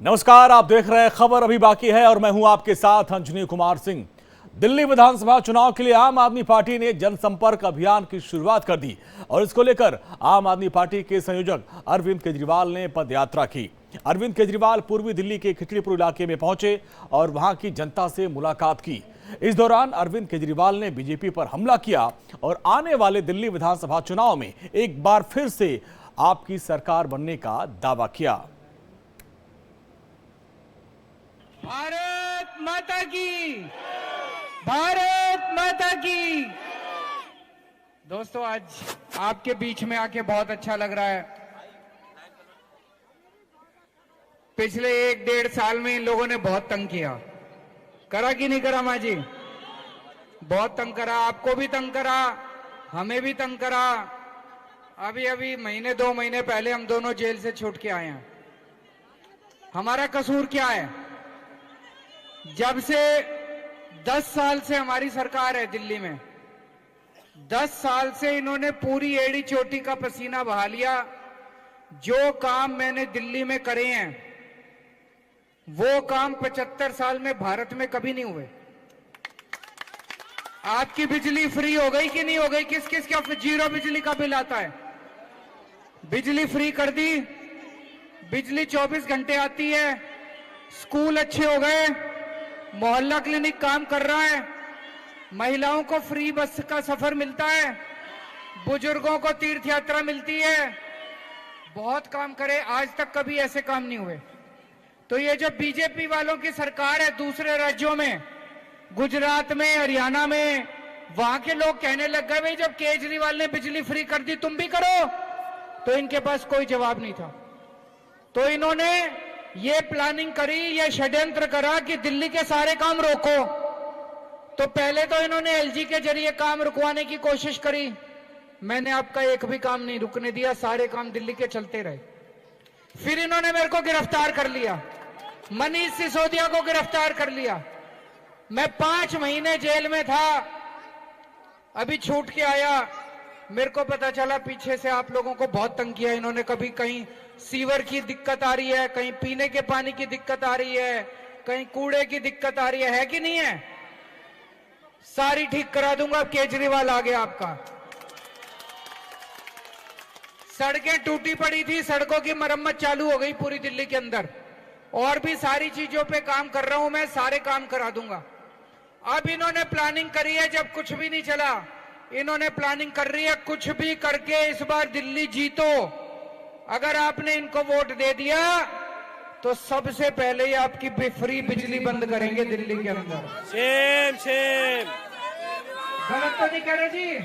नमस्कार, आप देख रहे हैं खबर अभी बाकी है और मैं हूं आपके साथ अंजनी कुमार सिंह। दिल्ली विधानसभा चुनाव के लिए आम आदमी पार्टी ने जनसंपर्क अभियान की शुरुआत कर दी और इसको लेकर आम आदमी पार्टी के संयोजक अरविंद केजरीवाल ने पदयात्रा की। अरविंद केजरीवाल पूर्वी दिल्ली के खिचड़ीपुर इलाके में पहुंचे और वहां की जनता से मुलाकात की। इस दौरान अरविंद केजरीवाल ने बीजेपी पर हमला किया और आने वाले दिल्ली विधानसभा चुनाव में एक बार फिर से आपकी सरकार बनने का दावा किया। भारत माता की, भारत माता की। दोस्तों, आज आपके बीच में आके बहुत अच्छा लग रहा है। पिछले 1-1.5 साल में इन लोगों ने बहुत तंग किया, करा कि नहीं करा माँ जी? बहुत तंग करा, आपको भी तंग करा, हमें भी तंग करा। अभी 1-2 महीने पहले हम दोनों जेल से छूट के आए हैं। हमारा कसूर क्या है? जब से 10 साल से हमारी सरकार है दिल्ली में, 10 साल से इन्होंने पूरी एड़ी चोटी का पसीना बहा लिया। जो काम मैंने दिल्ली में करे हैं वो काम 75 साल में भारत में कभी नहीं हुए। आपकी बिजली फ्री हो गई कि नहीं हो गई? किस किस का 0 बिजली का बिल आता है? बिजली फ्री कर दी, बिजली 24 घंटे आती है, स्कूल अच्छे हो गए, मोहल्ला क्लिनिक काम कर रहा है, महिलाओं को फ्री बस का सफर मिलता है, बुजुर्गों को तीर्थ यात्रा मिलती है। बहुत काम करे, आज तक कभी ऐसे काम नहीं हुए। तो ये जो बीजेपी वालों की सरकार है दूसरे राज्यों में, गुजरात में, हरियाणा में, वहां के लोग कहने लग गए भाई जब केजरीवाल ने बिजली फ्री कर दी तुम भी करो। तो इनके पास कोई जवाब नहीं था। तो इन्होंने ये प्लानिंग करी, ये षड्यंत्र करा कि दिल्ली के सारे काम रोको। तो पहले तो इन्होंने एलजी के जरिए काम रुकवाने की कोशिश करी। मैंने आपका एक भी काम नहीं रुकने दिया, सारे काम दिल्ली के चलते रहे। फिर इन्होंने मेरे को गिरफ्तार कर लिया, मनीष सिसोदिया को गिरफ्तार कर लिया। मैं 5 महीने जेल में था, अभी छूट के आया। मेरे को पता चला पीछे से आप लोगों को बहुत तंग किया इन्होंने। कभी कहीं सीवर की दिक्कत आ रही है, कहीं पीने के पानी की दिक्कत आ रही है, कहीं कूड़े की दिक्कत आ रही है कि नहीं है? सारी ठीक करा दूंगा। केजरीवाल आ गया आपका। सड़कें टूटी पड़ी थी, सड़कों की मरम्मत चालू हो गई पूरी दिल्ली के अंदर। और भी सारी चीजों पे काम कर रहा हूं मैं, सारे काम करा दूंगा। अब इन्होंने प्लानिंग करी है, जब कुछ भी नहीं चला इन्होंने प्लानिंग कर रही है कुछ भी करके इस बार दिल्ली जीतो। अगर आपने इनको वोट दे दिया तो सबसे पहले ही आपकी फ्री बिजली बंद करेंगे दिल्ली के अंदर। शेम शेम, गलत तो नहीं कह रहे जी?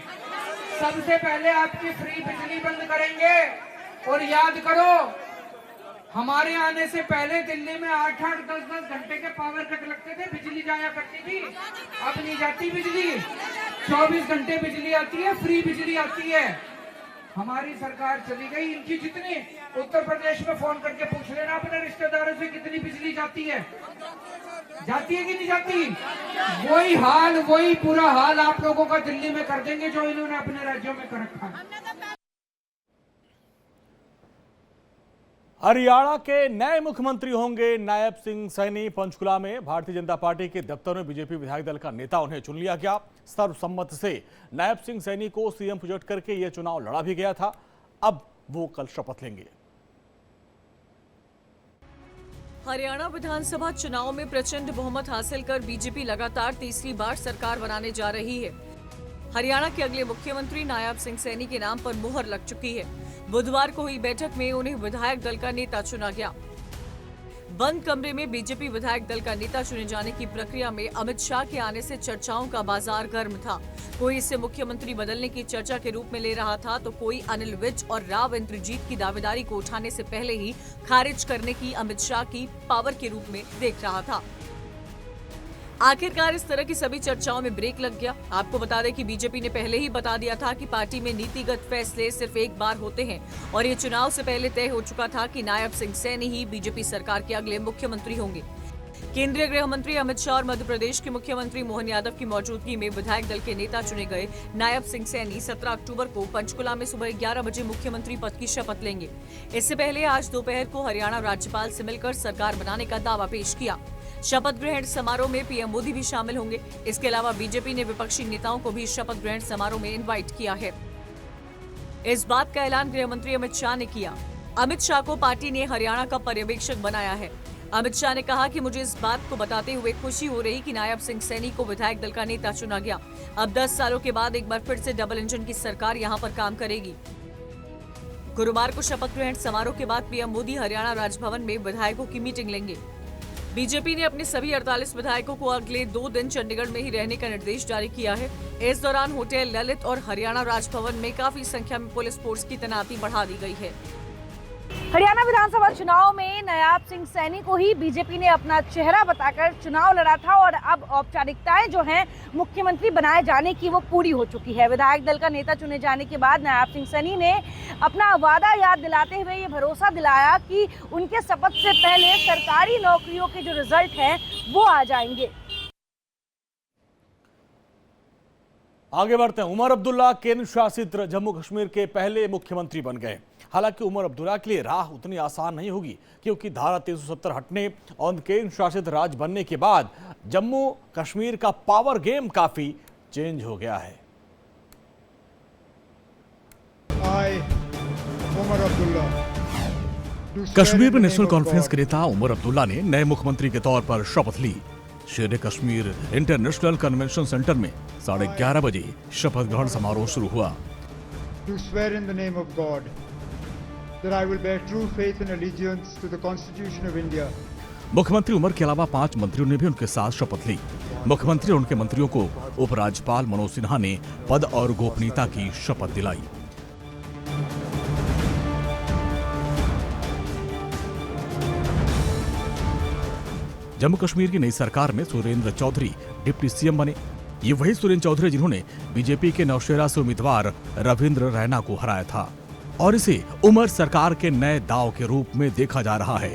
सबसे पहले आपकी फ्री बिजली बंद करेंगे। और याद करो, हमारे आने से पहले दिल्ली में 8-8, 10-10 घंटे के पावर कट लगते थे, बिजली जाया करती थी। अब नहीं जाती बिजली, 24 घंटे बिजली आती है, फ्री बिजली आती है। हमारी सरकार चली गई। इनकी जितनी उत्तर प्रदेश में फोन करके पूछ लेना अपने रिश्तेदारों से कितनी बिजली जाती है कि नहीं जाती? वही हाल, वही बुरा हाल आप लोगों का दिल्ली में कर देंगे जो इन्होंने अपने राज्यों में कर रखा है। हरियाणा के नए मुख्यमंत्री होंगे नायब सिंह सैनी। पंचकुला में भारतीय जनता पार्टी के दफ्तर में बीजेपी विधायक दल का नेता उन्हें चुन लिया गया। सर्वसम्मत से नायब सिंह सैनी को सीएम प्रोजेक्ट करके यह चुनाव लड़ा भी गया था। अब वो कल शपथ लेंगे। हरियाणा विधानसभा चुनाव में प्रचंड बहुमत हासिल कर बीजेपी लगातार तीसरी बार सरकार बनाने जा रही है। हरियाणा के अगले मुख्यमंत्री नायब सिंह सैनी के नाम पर मुहर लग चुकी है। बुधवार को हुई बैठक में उन्हें विधायक दल का नेता चुना गया। बंद कमरे में बीजेपी विधायक दल का नेता चुने जाने की प्रक्रिया में अमित शाह के आने से चर्चाओं का बाजार गर्म था। कोई इसे मुख्यमंत्री बदलने की चर्चा के रूप में ले रहा था तो कोई अनिल विज और राव इंद्रजीत की दावेदारी को उठाने से पहले ही खारिज करने की अमित शाह की पावर के रूप में देख रहा था। आखिरकार इस तरह की सभी चर्चाओं में ब्रेक लग गया। आपको बता दें कि बीजेपी ने पहले ही बता दिया था कि पार्टी में नीतिगत फैसले सिर्फ एक बार होते हैं और ये चुनाव से पहले तय हो चुका था कि नायब सिंह सैनी ही बीजेपी सरकार के अगले मुख्यमंत्री होंगे। केंद्रीय गृह मंत्री अमित शाह और मध्य प्रदेश के मुख्यमंत्री मोहन यादव की मौजूदगी में विधायक दल के नेता चुने गए नायब सिंह सैनी 17 अक्टूबर को पंचकुला में सुबह 11 बजे मुख्यमंत्री पद की शपथ लेंगे। इससे पहले आज दोपहर को हरियाणा राज्यपाल से मिलकर सरकार बनाने का दावा पेश किया। शपथ ग्रहण समारोह में पीएम मोदी भी शामिल होंगे। इसके अलावा बीजेपी ने विपक्षी नेताओं को भी शपथ ग्रहण समारोह में इन्वाइट किया है। इस बात का ऐलान गृह मंत्री अमित शाह ने किया। अमित शाह को पार्टी ने हरियाणा का पर्यवेक्षक बनाया है। अमित शाह ने कहा कि मुझे इस बात को बताते हुए खुशी हो रही कि नायब सिंह सैनी को विधायक दल का नेता चुना गया। अब 10 सालों के बाद एक बार फिर से डबल इंजन की सरकार यहां पर काम करेगी। गुरुवार को शपथ ग्रहण समारोह के बाद पीएम मोदी हरियाणा राजभवन में विधायकों की मीटिंग लेंगे। बीजेपी ने अपने सभी 48 विधायकों को अगले 2 दिन चंडीगढ़ में ही रहने का निर्देश जारी किया है। इस दौरान होटल ललित और हरियाणा राजभवन में काफी संख्या में पुलिस फोर्स की तैनाती बढ़ा दी गई है। हरियाणा विधानसभा चुनाव में नायब सिंह सैनी को ही बीजेपी ने अपना चेहरा बताकर चुनाव लड़ा था और अब औपचारिकताएं जो हैं मुख्यमंत्री बनाए जाने की वो पूरी हो चुकी है। विधायक दल का नेता चुने जाने के बाद नायब सिंह सैनी ने अपना वादा याद दिलाते हुए ये भरोसा दिलाया कि उनके शपथ से पहले सरकारी नौकरियों के जो रिजल्ट हैं वो आ जाएंगे। आगे बढ़ते हैं। उमर अब्दुल्ला केंद्र शासित जम्मू कश्मीर के पहले मुख्यमंत्री बन गए। हालांकि उमर अब्दुल्ला के लिए राह उतनी आसान नहीं होगी, क्योंकि धारा 370 हटने और केंद्र शासित राज्य बनने के बाद जम्मू कश्मीर का पावर गेम काफी चेंज हो गया है। कश्मीर में नेशनल कॉन्फ्रेंस के नेता उमर अब्दुल्ला ने नए मुख्यमंत्री के तौर पर शपथ ली। शेर कश्मीर इंटरनेशनल कन्वेंशन सेंटर में 11:30 बजे शपथ ग्रहण समारोह शुरू हुआ। To swear in the name of God that I will bear true faith and allegiance to the Constitution of India. मुख्यमंत्री उमर के अलावा 5 मंत्रियों ने भी उनके साथ शपथ ली। मुख्यमंत्री और उनके मंत्रियों को उपराज्यपाल मनोज सिन्हा ने पद और गोपनीयता की शपथ दिलाई। जम्मू कश्मीर की नई सरकार में सुरेंद्र चौधरी डिप्टी सीएम बने। ये वही सुरेंद्र चौधरी जिन्होंने बीजेपी के नौशेरा से उम्मीदवार रविंद्र रैना को हराया था और इसे उमर सरकार के नए दांव के रूप में देखा जा रहा है।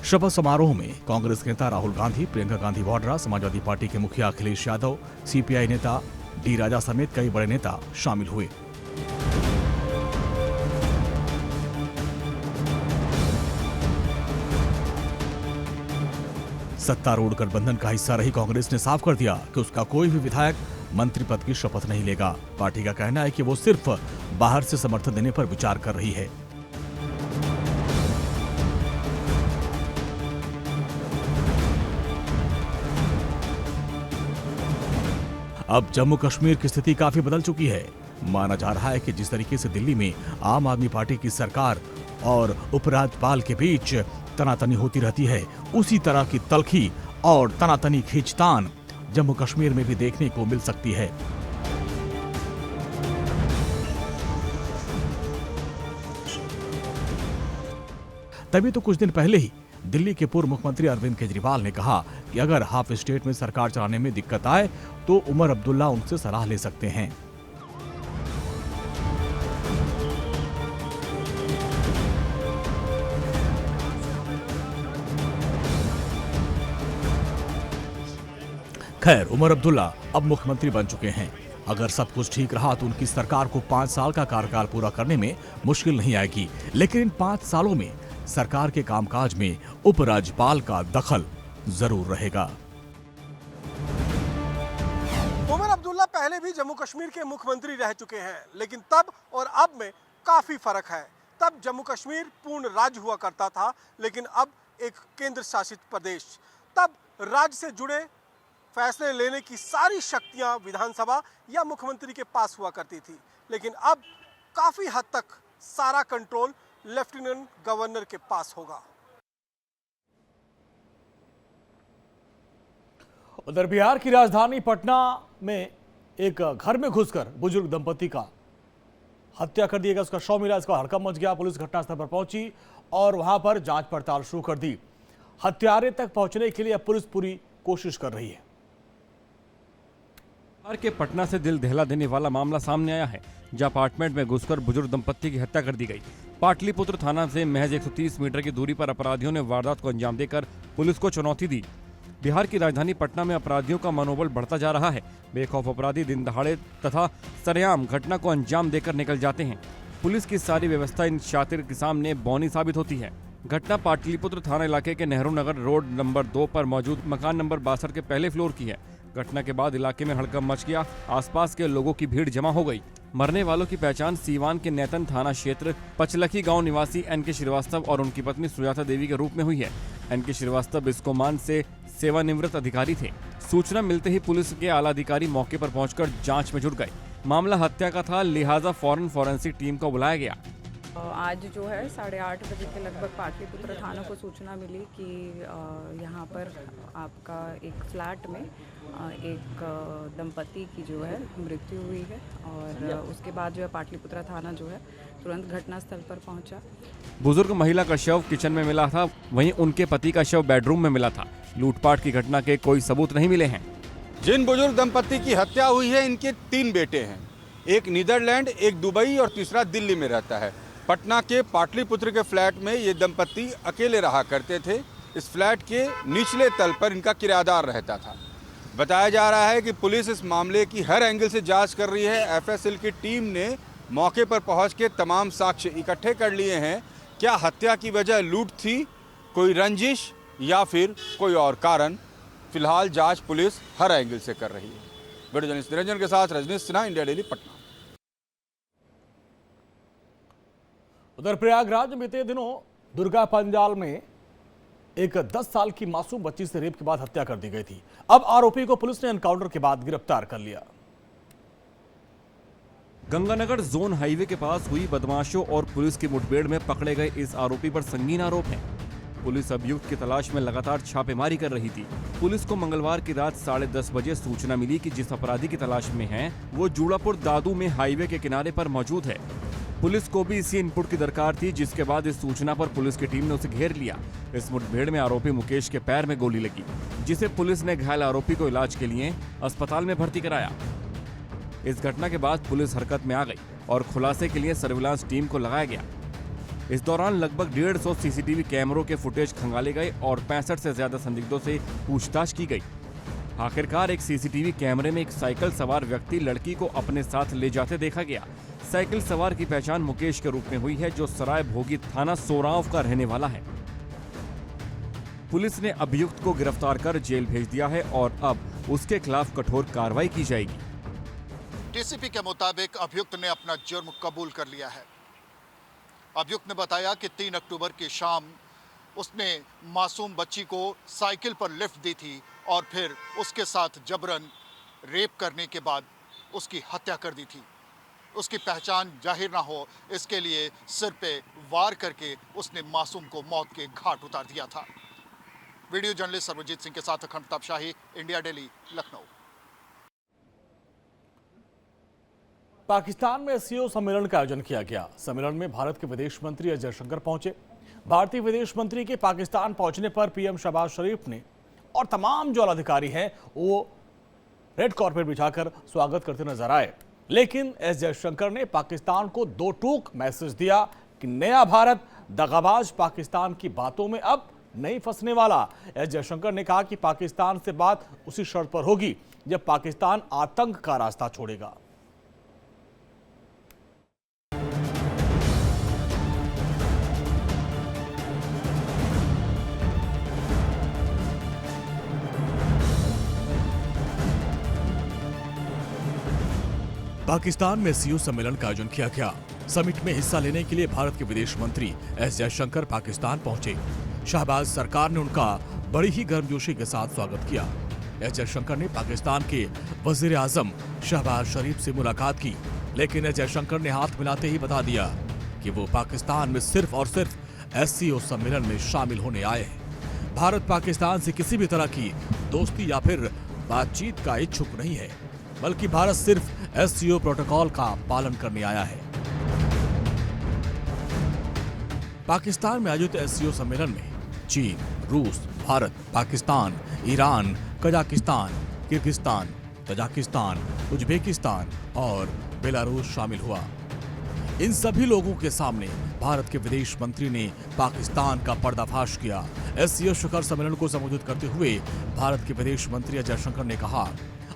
शपथ समारोह में कांग्रेस नेता राहुल गांधी, प्रियंका गांधी वाड्रा, समाजवादी पार्टी के मुखिया अखिलेश यादव, सीपीआई नेता डी राजा समेत कई बड़े नेता शामिल हुए। सत्तारूढ़ गठबंधन का हिस्सा रही कांग्रेस ने साफ कर दिया कि उसका कोई भी विधायक मंत्री पद की शपथ नहीं लेगा। पार्टी का कहना है कि वो सिर्फ बाहर से समर्थन देने पर विचार कर रही है। अब जम्मू कश्मीर की स्थिति काफी बदल चुकी है। माना जा रहा है कि जिस तरीके से दिल्ली में आम आदमी पार्टी की सरकार और उपराज्यपाल के बीच तनातनी होती रहती है, उसी तरह की तलखी और तनातनी खींचतान जम्मू कश्मीर में भी देखने को मिल सकती है। तभी तो कुछ दिन पहले ही दिल्ली के पूर्व मुख्यमंत्री अरविंद केजरीवाल ने कहा कि अगर हाफ स्टेट में सरकार चलाने में दिक्कत आए तो उमर अब्दुल्ला उनसे सलाह ले सकते हैं। खैर, उमर अब्दुल्ला अब मुख्यमंत्री बन चुके हैं। अगर सब कुछ ठीक रहा तो उनकी सरकार को 5 साल का कार्यकाल पूरा करने में मुश्किल नहीं आएगी, लेकिन इन 5 सालों में सरकार के कामकाज में उपराज्यपाल का दखल जरूर रहेगा। उमर अब्दुल्ला पहले भी जम्मू कश्मीर के मुख्यमंत्री रह चुके हैं, लेकिन तब और अब में काफी फर्क है। तब जम्मू कश्मीर पूर्ण राज्य हुआ करता था, लेकिन अब एक केंद्र शासित प्रदेश। तब राज्य से जुड़े फैसले लेने की सारी शक्तियां विधानसभा या मुख्यमंत्री के पास हुआ करती थी, लेकिन अब काफी हद तक सारा कंट्रोल लेफ्टिनेंट गवर्नर के पास होगा। उधर बिहार की राजधानी पटना में एक घर में घुसकर बुजुर्ग दंपति का हत्या कर दिया गया। उसका शव मिला, इसका हड़कंप मच गया। पुलिस घटनास्थल पर पहुंची और वहां पर जांच पड़ताल शुरू कर दी। हत्यारे तक पहुंचने के लिए पुलिस पूरी कोशिश कर रही है। बिहार के पटना से दिल दहला देने वाला मामला सामने आया है, जहां अपार्टमेंट में घुसकर बुजुर्ग दंपत्ति की हत्या कर दी गई। पाटलिपुत्र थाना से महज 130 मीटर की दूरी पर अपराधियों ने वारदात को अंजाम देकर पुलिस को चुनौती दी। बिहार की राजधानी पटना में अपराधियों का मनोबल बढ़ता जा रहा है। बेखौफ अपराधी दिन दहाड़े तथा सरेआम घटना को अंजाम देकर निकल जाते हैं। पुलिस की सारी व्यवस्था इन शातिर के सामने बौनी साबित होती है। घटना पाटलिपुत्र थाना इलाके के नेहरू नगर रोड नंबर 2 पर मौजूद मकान नंबर 62 के पहले फ्लोर की है। घटना के बाद इलाके में हड़कंप मच गया। आसपास के लोगों की भीड़ जमा हो गई। मरने वालों की पहचान सीवान के नेतन थाना क्षेत्र पचलखी गांव निवासी एनके श्रीवास्तव और उनकी पत्नी सुजाता देवी के रूप में हुई है। एनके श्रीवास्तव बिस्कोमान से सेवानिवृत्त अधिकारी थे। सूचना मिलते ही पुलिस के आला अधिकारी मौके पर पहुंचकर जांच में जुट गए। मामला हत्या का था, लिहाजा फौरन फॉरेंसिक टीम को बुलाया गया। आज जो है 8:30 बजे के लगभग पाटलिपुत्र थाना को सूचना मिली कि यहाँ पर आपका एक फ्लैट में एक दंपति की जो है मृत्यु हुई है और उसके बाद जो है पाटलिपुत्र थाना जो है तुरंत घटनास्थल पर पहुंचा। बुजुर्ग महिला का शव किचन में मिला था, वहीं उनके पति का शव बेडरूम में मिला था। लूटपाट की घटना के कोई सबूत नहीं मिले हैं। जिन बुजुर्ग दंपति की हत्या हुई है, इनके 3 बेटे हैं। एक नीदरलैंड, एक दुबई और तीसरा दिल्ली में रहता है। पटना के पाटलिपुत्र के फ्लैट में ये दंपति अकेले रहा करते थे। इस फ्लैट के निचले तल पर इनका किराएदार रहता था। बताया जा रहा है कि पुलिस इस मामले की हर एंगल से जांच कर रही है। एफएसएल की टीम ने मौके पर पहुंच के तमाम साक्ष्य इकट्ठे कर लिए हैं। क्या हत्या की वजह लूट थी, कोई रंजिश या फिर कोई और कारण? फिलहाल जांच पुलिस हर एंगल से कर रही है। वीडियो जर्नलिस्ट निरंजन के साथ रजनीश सिन्हा, इंडिया डेली, पटना। उधर प्रयागराज में बीते दिनों दुर्गा पंडाल में एक 10 साल की मासूम बच्ची से रेप के बाद हत्या कर दी गई थी। अब आरोपी को पुलिस ने एनकाउंटर के बाद गिरफ्तार कर लिया। गंगानगर जोन हाईवे के पास हुई बदमाशों और पुलिस की मुठभेड़ में पकड़े गए इस आरोपी पर संगीन आरोप है। पुलिस अभियुक्त की तलाश में लगातार छापेमारी कर रही थी। पुलिस को मंगलवार की रात 10:30 बजे सूचना मिली कि जिस अपराधी की तलाश में है वो जूड़ापुर दादू में हाईवे के किनारे पर मौजूद है। पुलिस को भी इसी इनपुट की दरकार थी, जिसके बाद इस सूचना पर पुलिस की टीम ने उसे घेर लिया। इस मुठभेड़ में आरोपी मुकेश के पैर में गोली लगी, जिसे पुलिस ने घायल आरोपी को इलाज के लिए अस्पताल में भर्ती कराया। इस घटना के बाद पुलिस हरकत में आ गई और खुलासे के लिए सर्विलांस टीम को लगाया गया। इस दौरान लगभग 150 सीसीटीवी कैमरों के फुटेज खंगाले गए और 65 से ज्यादा संदिग्धों से पूछताछ की गई। आखिरकार एक सीसीटीवी कैमरे में एक साइकिल सवार व्यक्ति लड़की को अपने साथ ले जाते देखा गया। साइकिल सवार की पहचान मुकेश के रूप में हुई है, जो सराय भोगी थाना सोरांव का रहने वाला है। पुलिस ने अभियुक्त को गिरफ्तार कर जेल भेज दिया है और अब उसके खिलाफ कठोर कार्रवाई की जाएगी। डीसीपी के मुताबिक अभियुक्त ने अपना जुर्म कबूल कर लिया है। अभियुक्त ने बताया कि 3 अक्टूबर की शाम उसने मासूम बच्ची को साइकिल पर लिफ्ट दी थी और फिर उसके साथ जबरन रेप करने के बाद उसकी हत्या कर दी थी। उसकी पहचान जाहिर ना हो, इसके लिए सिर पे वार करके उसने मासूम को मौत के घाट उतार दिया था। वीडियो जर्नलिस्ट सर्वजीत सिंह के साथ अखंड प्रताप शाही, इंडिया डेली, लखनऊ। पाकिस्तान में एससीओ सम्मेलन का आयोजन किया गया। सम्मेलन में भारत के विदेश मंत्री एस जयशंकर पहुंचे। भारतीय विदेश मंत्री के पाकिस्तान पहुंचने पर पीएम शहबाज शरीफ ने और तमाम जो अधिकारी हैं वो रेड कार्पेट बिछाकर स्वागत करते नजर आए। लेकिन एस जयशंकर ने पाकिस्तान को 2 टूक मैसेज दिया कि नया भारत दगाबाज पाकिस्तान की बातों में अब नहीं फंसने वाला। एस जयशंकर ने कहा कि पाकिस्तान से बात उसी शर्त पर होगी जब पाकिस्तान आतंक का रास्ता छोड़ेगा। पाकिस्तान में एससीओ सम्मेलन का आयोजन किया गया। समिट में हिस्सा लेने के लिए भारत के विदेश मंत्री एस जयशंकर पाकिस्तान पहुंचे। शहबाज सरकार ने उनका बड़ी ही गर्मजोशी के साथ स्वागत किया। एस जयशंकर ने पाकिस्तान के वजीर आजम शहबाज शरीफ से मुलाकात की, लेकिन एस जयशंकर ने हाथ मिलाते ही बता दिया कि वो पाकिस्तान में सिर्फ और सिर्फ एससीओ सम्मेलन में शामिल होने आए हैं। भारत पाकिस्तान से किसी भी तरह की दोस्ती या फिर बातचीत का इच्छुक नहीं है, बल्कि भारत सिर्फ एससीओ प्रोटोकॉल का पालन करने आया है। पाकिस्तान में आयोजित एससीओ सम्मेलन में चीन, रूस, Bharat, Pakistan, Iran, Kazakhstan, Kyrgyzstan, Tajikistan, Uzbekistan और बेलारूस शामिल हुआ। इन सभी लोगों के सामने भारत के विदेश मंत्री ने पाकिस्तान का पर्दाफाश किया। एससीओ शिखर सम्मेलन को संबोधित करते हुए भारत के विदेश मंत्री अजय शंकर ने कहा,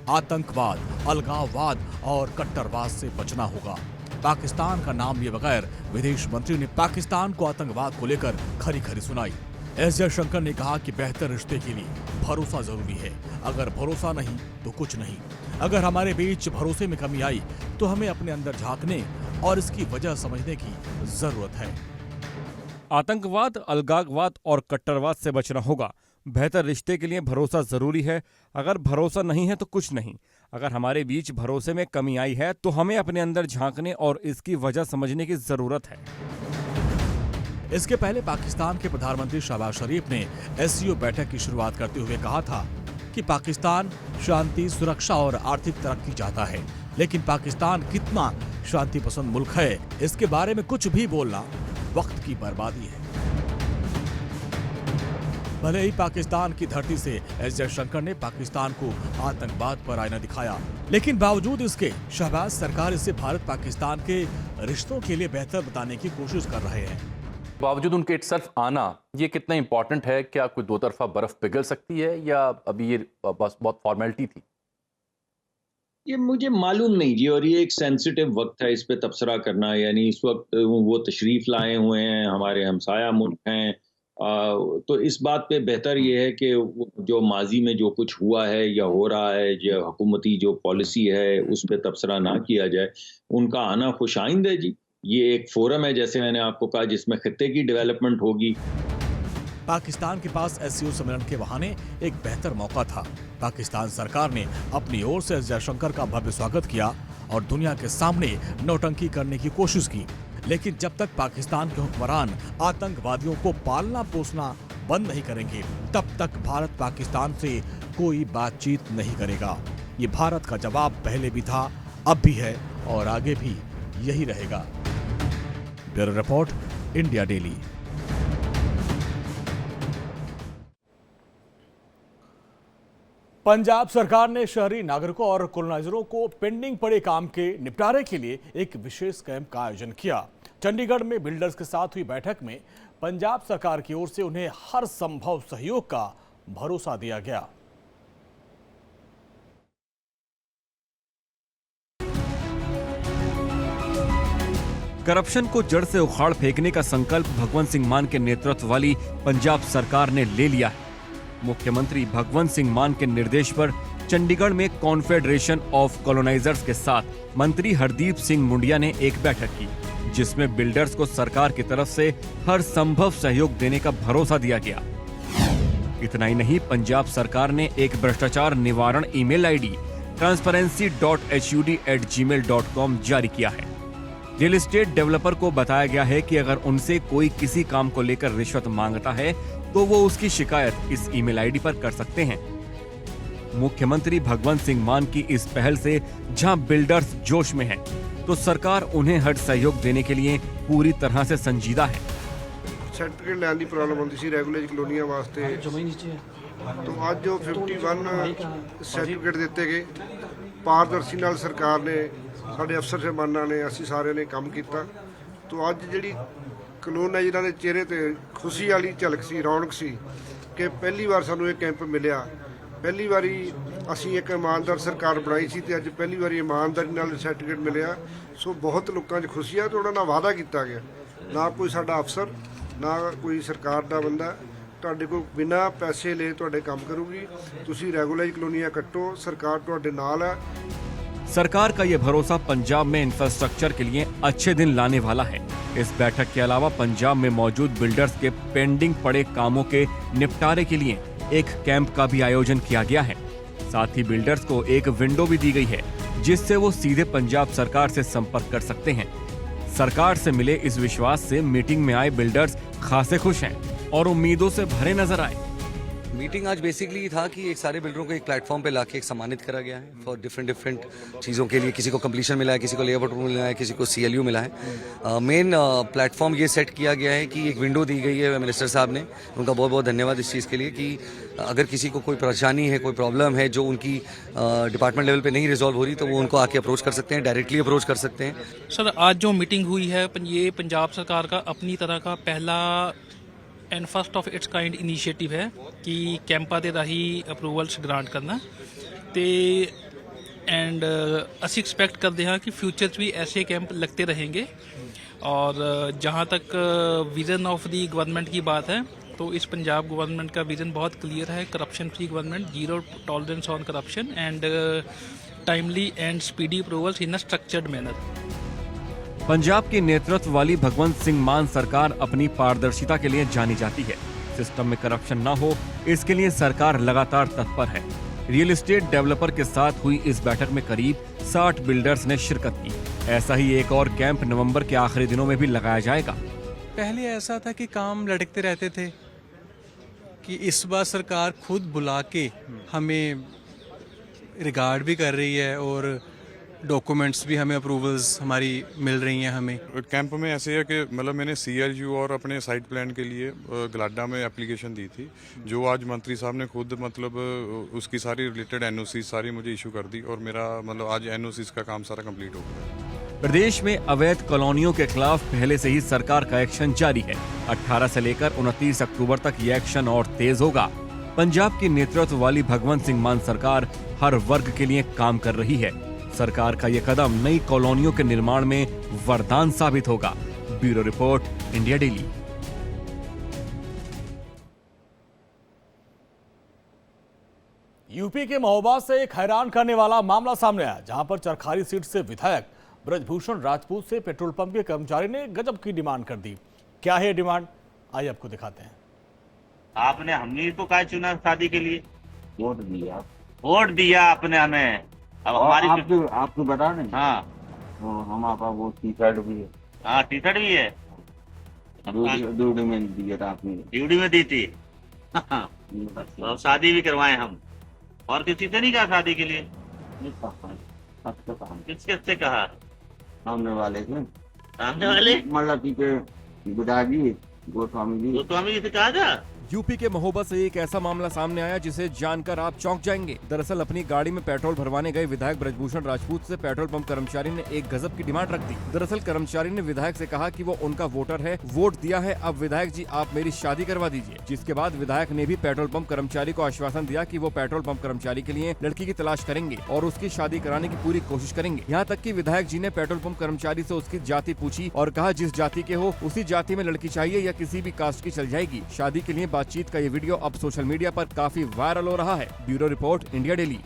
आतंकवाद, अलगाववाद और कट्टरवाद से बचना होगा। पाकिस्तान का नाम लिए बगैर विदेश मंत्री ने पाकिस्तान को आतंकवाद को लेकर खरी खरी सुनाई। एस जयशंकर ने कहा कि बेहतर रिश्ते के लिए भरोसा जरूरी है। अगर भरोसा नहीं तो कुछ नहीं। अगर हमारे बीच भरोसे में कमी आई तो हमें अपने अंदर झांकने और इसकी वजह समझने की जरूरत है। आतंकवाद, अलगाववाद और कट्टरवाद से बचना होगा। बेहतर रिश्ते के लिए भरोसा जरूरी है। अगर भरोसा नहीं है तो कुछ नहीं। अगर हमारे बीच भरोसे में कमी आई है तो हमें अपने अंदर झांकने और इसकी वजह समझने की जरूरत है। इसके पहले पाकिस्तान के प्रधानमंत्री शहबाज शरीफ ने एससीओ बैठक की शुरुआत करते हुए कहा था कि पाकिस्तान शांति, सुरक्षा और आर्थिक तरक्की चाहता है, लेकिन पाकिस्तान कितना शांति पसंद मुल्क है, इसके बारे में कुछ भी बोलना वक्त की बर्बादी है। भले ही पाकिस्तान की धरती से एस जयशंकर ने पाकिस्तान को आतंकवाद पर आईना दिखाया, लेकिन बावजूद इसके शहबाज सरकार इसे भारत पाकिस्तान के रिश्तों के लिए बेहतर बताने की कोशिश कर रहे हैं। बावजूद उनके इटसेल्फ आना ये कितना इंपॉर्टेंट है? क्या कोई दो तरफा बर्फ पिघल सकती है या अभी ये बस बहुत फॉर्मेलिटी थी? ये मुझे मालूम नहीं जी, और ये एक सेंसिटिव वक्त है इस पे तबसरा करना। यानी इस वक्त वो तशरीफ लाए हुए हैं, हमारे हमसाया मुल्क हैं, तो इस बात पे बेहतर ये है कि जो माजी में जो कुछ हुआ है या हो रहा है, जो हुकूमती जो पॉलिसी है उस पे तबसरा ना किया जाए। उनका आना खुशाइंद है जी। ये एक फोरम है, जैसे मैंने आपको कहा, जिसमें खित्ते की डेवलपमेंट होगी। पाकिस्तान के पास एससीओ सम्मेलन के बहाने एक बेहतर मौका था। पाकिस्तान सरकार ने अपनी ओर से एस जयशंकर का भव्य स्वागत किया और दुनिया के सामने नौटंकी करने की कोशिश की, लेकिन जब तक पाकिस्तान के हुक्मरान आतंकवादियों को पालना पोसना बंद नहीं करेंगे, तब तक भारत पाकिस्तान से कोई बातचीत नहीं करेगा। ये भारत का जवाब पहले भी था, अब भी है और आगे भी यही रहेगा। Bureau report, India daily. Punjab सरकार ने शहरी नागरिकों और कॉलोनाइजरों को पेंडिंग पड़े काम के निपटारे के लिए एक विशेष कैंप का आयोजन किया। चंडीगढ़ में बिल्डर्स के साथ हुई बैठक में पंजाब सरकार की ओर से उन्हें हर संभव सहयोग का भरोसा दिया गया। करप्शन को जड़ से उखाड़ फेंकने का संकल्प भगवंत सिंह मान के नेतृत्व वाली पंजाब सरकार ने ले लिया है। मुख्यमंत्री भगवंत सिंह मान के निर्देश पर चंडीगढ़ में कॉन्फेडरेशन ऑफ कॉलोनाइजर्स के साथ मंत्री हरदीप सिंह मुंडिया ने एक बैठक की, जिसमें बिल्डर्स को सरकार की तरफ से हर संभव सहयोग देने का भरोसा दिया गया। इतना ही नहीं, पंजाब सरकार ने एक भ्रष्टाचार निवारण ईमेल आईडी transparency.hud@gmail.com जारी किया है। रियल एस्टेट डेवलपर को बताया गया है कि अगर उनसे कोई किसी काम को लेकर रिश्वत मांगता है तो वो उसकी शिकायत इस ईमेल आईडी पर कर सकते हैं। मुख्यमंत्री भगवंत सिंह मान की इस पहल से जहां बिल्डर्स जोश में हैं, तो सरकार उन्हें हर सहयोग देने के लिए पूरी तरह से संजीदा है। सर्टिफिकेट लैन की प्रॉब्लम होती सी रेगुलर कॉलोनियां वास्ते, तो आज जो 51 सर्टिफिकेट दिते गए पारदर्शी नाल सरकार ने, साडे अफसर साहबाना ने, असीं सारे ने काम किया। तो अज जिहड़ी कॉलोनाइजरां दे चेहरे ते खुशी वाली झलक सी, रौनक सी कि पहली बार सानूं एक कैंप मिलिया। पहली बारी असीं एक ईमानदार सरकार बनाई सी ते अज पहली बारी ईमानदारी नाल सर्टिफिकेट मिलिया। सो बहुत लोकां 'च खुशी है। तो उन्हां नाल वादा किया गया, ना कोई साडा अफसर ना कोई सरकार दा बंदा तुहाडे कोल बिना पैसे ले तुहाडे काम करूगी। तुसीं रेगुलर कॉलोनियां कट्टो, सरकार तुहाडे नाल है। सरकार का यह भरोसा पंजाब में इंफ्रास्ट्रक्चर के लिए अच्छे दिन लाने वाला है। इस बैठक के अलावा पंजाब में मौजूद बिल्डर्स के पेंडिंग पड़े कामों के निपटारे के लिए एक कैंप का भी आयोजन किया गया है। साथ ही बिल्डर्स को एक विंडो भी दी गई है, जिससे वो सीधे पंजाब सरकार से संपर्क कर सकते हैं। सरकार से मिले इस विश्वास से मीटिंग में आए बिल्डर्स खासे खुश हैं और उम्मीदों से भरे नजर आए। मीटिंग आज बेसिकली था कि एक सारे बिल्डरों को एक प्लेटफॉर्म पे लाके एक सम्मानित करा गया है फॉर डिफरेंट चीज़ों के लिए। किसी को कंप्लीशन मिला है, किसी को लेआउट अप्रूवल मिला है, किसी को CLU मिला है। मेन प्लेटफॉर्म ये सेट किया गया है कि एक विंडो दी गई है मिनिस्टर साहब ने, उनका बहुत बहुत धन्यवाद इस चीज़ के लिए कि अगर किसी को कोई परेशानी है, कोई प्रॉब्लम है जो उनकी डिपार्टमेंट लेवल पे नहीं रिजॉल्व हो रही, तो वो उनको आके अप्रोच कर सकते हैं, डायरेक्टली अप्रोच कर सकते हैं। सर, आज जो मीटिंग हुई है ये पंजाब सरकार का अपनी तरह का पहला and first of its kind initiative है कि कैंपा ਦੇ ਰਾਹੀਂ ਅਪਰੂਵਲਸ ਗ੍ਰਾਂਟ ਕਰਨਾ ਤੇ एंड ਅਸੀਂ एक्सपेक्ट करते हैं कि फ्यूचर भी ऐसे कैंप लगते रहेंगे। और जहाँ तक विज़न ऑफ दी गवर्नमेंट की बात है तो इस पंजाब गवर्नमेंट का विज़न बहुत क्लियर है, corruption free government, zero tolerance on corruption and timely and speedy approvals in a structured manner. Punjab की नेतृत्व वाली भगवंत सिंह मान सरकार अपनी पारदर्शिता के लिए जानी जाती है। सिस्टम में करप्शन न हो, इसके लिए सरकार लगातार तत्पर है। रियल एस्टेट डेवलपर के साथ हुई इस बैठक में करीब 60 बिल्डर्स ने शिरकत की। ऐसा ही एक और कैंप नवंबर के आखिरी दिनों में भी लगाया जाएगा। पहले ऐसा था कि काम लटकते रहते थे, कि इस बार सरकार खुद बुला के हमें रिगार्ड भी कर रही है और डॉक्यूमेंट्स भी हमें अप्रूवल्स हमारी मिल रही हैं। हमें कैंप में ऐसे है कि मतलब मैंने CLU और अपने साइट प्लान के लिए गलाडा में एप्लीकेशन दी थी, जो आज मंत्री साहब ने खुद मतलब उसकी सारी रिलेटेड NOC सारी मुझे इशू कर दी और मेरा मतलब आज NOCs का काम सारा कंप्लीट हो गया। प्रदेश में अवैध कॉलोनियों के खिलाफ पहले से ही सरकार का एक्शन जारी है। 18 से लेकर 29 अक्टूबर तक ये एक्शन और तेज होगा। पंजाब की नेतृत्व वाली भगवंत सिंह मान सरकार हर वर्ग के लिए काम कर रही है। सरकार का ये कदम नई कॉलोनियों के निर्माण में वरदान साबित होगा। Bureau report, India daily. UP के महोबा से एक हैरान करने वाला मामला सामने आया, जहां पर चरखारी सीट से विधायक ब्रजभूषण राजपूत से पेट्रोल पंप के कर्मचारी ने गजब की डिमांड कर दी। क्या है डिमांड, आइए आपको दिखाते हैं। आपने हमने तो क्या चुना शादी के लिए? वोट दिया, वोट दिया आपने हमें। अब हमारी आपको बता दें। हाँ, हमारे पास वो टी-शर्ट भी है। हाँ, टी-शर्ट भी है। ड्यूटी में दिया था आपने? ड्यूटी में दी थी। तो शादी भी करवाए हम, और किसी से नहीं कहा शादी के लिए? किससे कहा? सामने वाले से। सामने वाले मतलब के गुदाजी गोस्वामी जी से कहा था। यूपी के महोबा से एक ऐसा मामला सामने आया जिसे जानकर आप चौंक जाएंगे। दरअसल अपनी गाड़ी में पेट्रोल भरवाने गए विधायक ब्रजभूषण राजपूत से पेट्रोल पंप कर्मचारी ने एक गजब की डिमांड रख दी। दरअसल कर्मचारी ने विधायक से कहा कि वो उनका वोटर है, वोट दिया है, अब विधायक जी आप मेरी शादी करवा दीजिए। जिसके बाद विधायक ने भी पेट्रोल पंप कर्मचारी को आश्वासन दिया कि वो पेट्रोल पंप कर्मचारी के लिए लड़की की तलाश करेंगे और उसकी शादी कराने की पूरी कोशिश करेंगे। यहाँ तक कि विधायक जी ने पेट्रोल पंप कर्मचारी से उसकी जाति पूछी और कहा जिस जाति के हो उसी जाति में लड़की चाहिए या किसी भी कास्ट की चल जाएगी। शादी के लिए बातचीत का ये वीडियो अब सोशल मीडिया पर काफी वायरल हो रहा है। Bureau report, India daily.